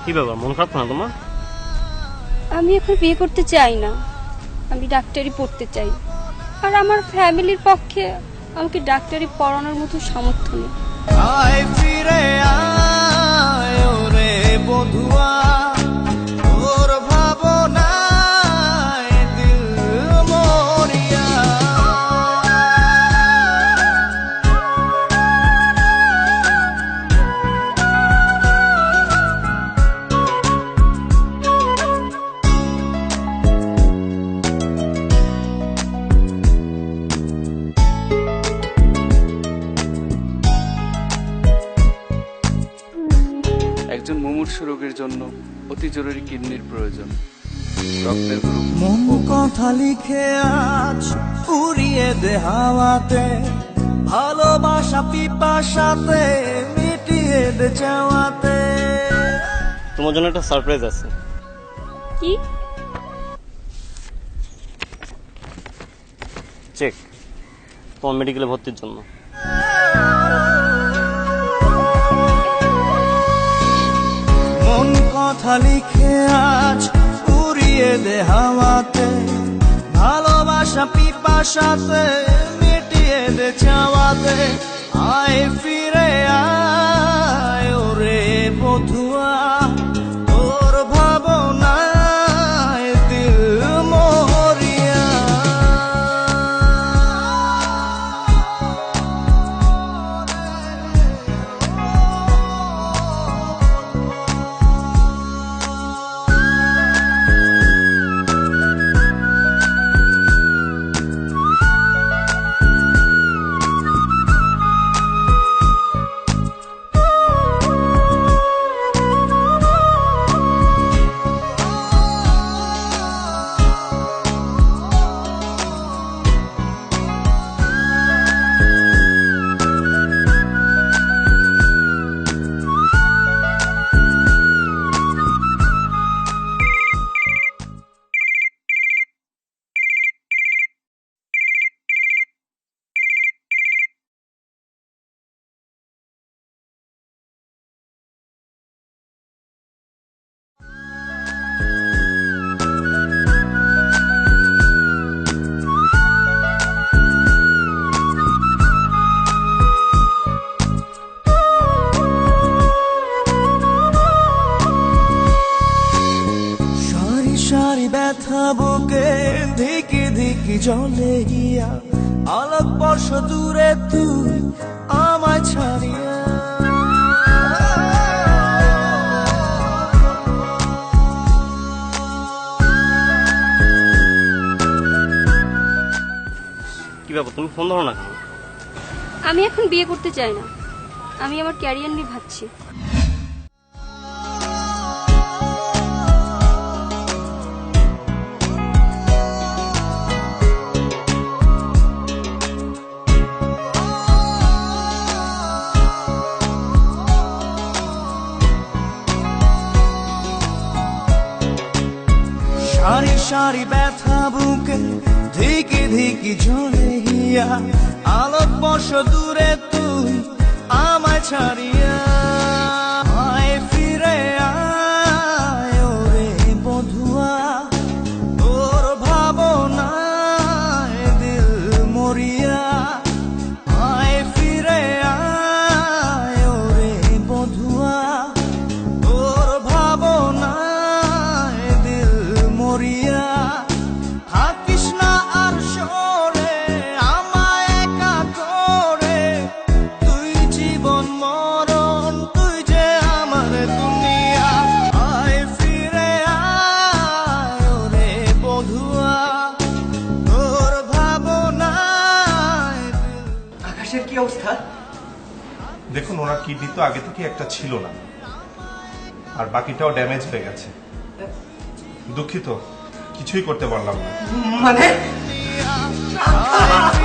কি ব্যাপার, মন খারাপ না তোমার? আমি এখন বিয়ে করতে চাই না, আমি ডাক্তারি পড়তে চাই। আর আমার ফ্যামিলির পক্ষে আমাকে ডাক্তারি পড়ানোর মতো সামর্থ্য নেই। আয় ফিরে আয় ওরে বধুয়া, তোর ভাবনায় দিল মরিয়া। একজন মুমূর্ষু রোগীর জন্য অতি জরুরি কিডনির প্রয়োজন। রক্তের গ্রুপ মন কথা লিখে আজ উড়িয়ে দে হাওয়াতে, ভালোবাসা পিপাসাতে মিটিয়ে দে চাওয়াতে। তোমার জন্য একটা সারপ্রাইজ আছে। কি? চেক তোমার মেডিকেলে ভর্তির জন্য। মন কথা লিখে আজ উড়িয়ে দে হাওয়াতে, ভালোবাসা পিপাসাতে মিটিয়ে দে চাওয়াতে। আয় ফিরে আয় ওরে বধুয়া, তোর ভাবনায় দিল মরিয়া। সারি ব্যথা বুকে ধিকি ধিকি জলে গিয়া, আলোক বর্ষ দূরে তুই আমায় ছাড়িয়া। কি ব্যাপার, তুমি ফোন ধরো না কেন? আমি এখন বিয়ে করতে চাই না, আমি আমার ক্যারিয়ার নিয়ে ভাবছি। সারি সারি ব্যথা বুকে ধিকি ধিকি ঝরে গিয়া, আলোক বর্ষ দূরে তুই আমায় ছাড়িয়া। আয় ফিরে আয় ওরে বধুয়া, তোর ভাবনায় দিল মরিয়া। আয় ফিরে আয় ওরে বধুয়া, তোর ভাবনায় দিল মরিয়া। দেখুন ওনার কিডনি তো আগে থেকে একটা ছিল না, আর বাকিটাও ড্যামেজ হয়ে গেছে। দুঃখিত, কিছুই করতে পারলাম না। মানে আয়